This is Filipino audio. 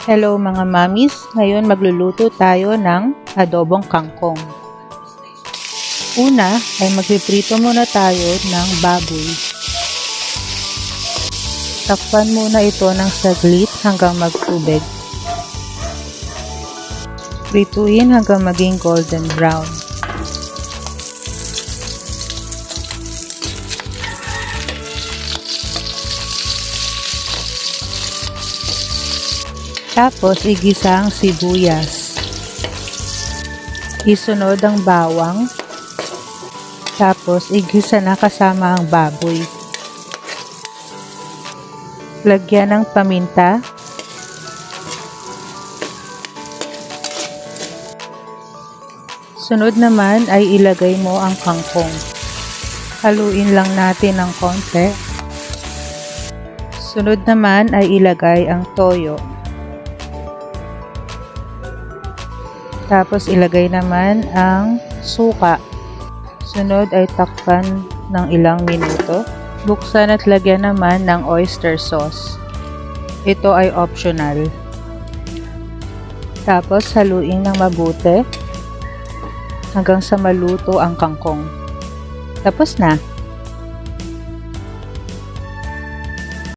Hello mga mamis, ngayon magluluto tayo ng adobong kangkong. Una ay magpiprito muna tayo ng baboy. Takpan muna ito ng saglit hanggang magtubig. Prituin hanggang maging golden brown. Tapos igisa ang sibuyas. Isunod ang bawang. Tapos igisa na kasama ang baboy. Lagyan ng paminta. Sunod naman ay ilagay mo ang kangkong. Haluin lang natin ng konti. Sunod naman ay ilagay ang toyo. Tapos ilagay naman ang suka. Sunod ay takpan ng ilang minuto. Buksan at lagyan naman ng oyster sauce. Ito ay optional. Tapos haluin ng mabuti hanggang sa maluto ang kangkong. Tapos na.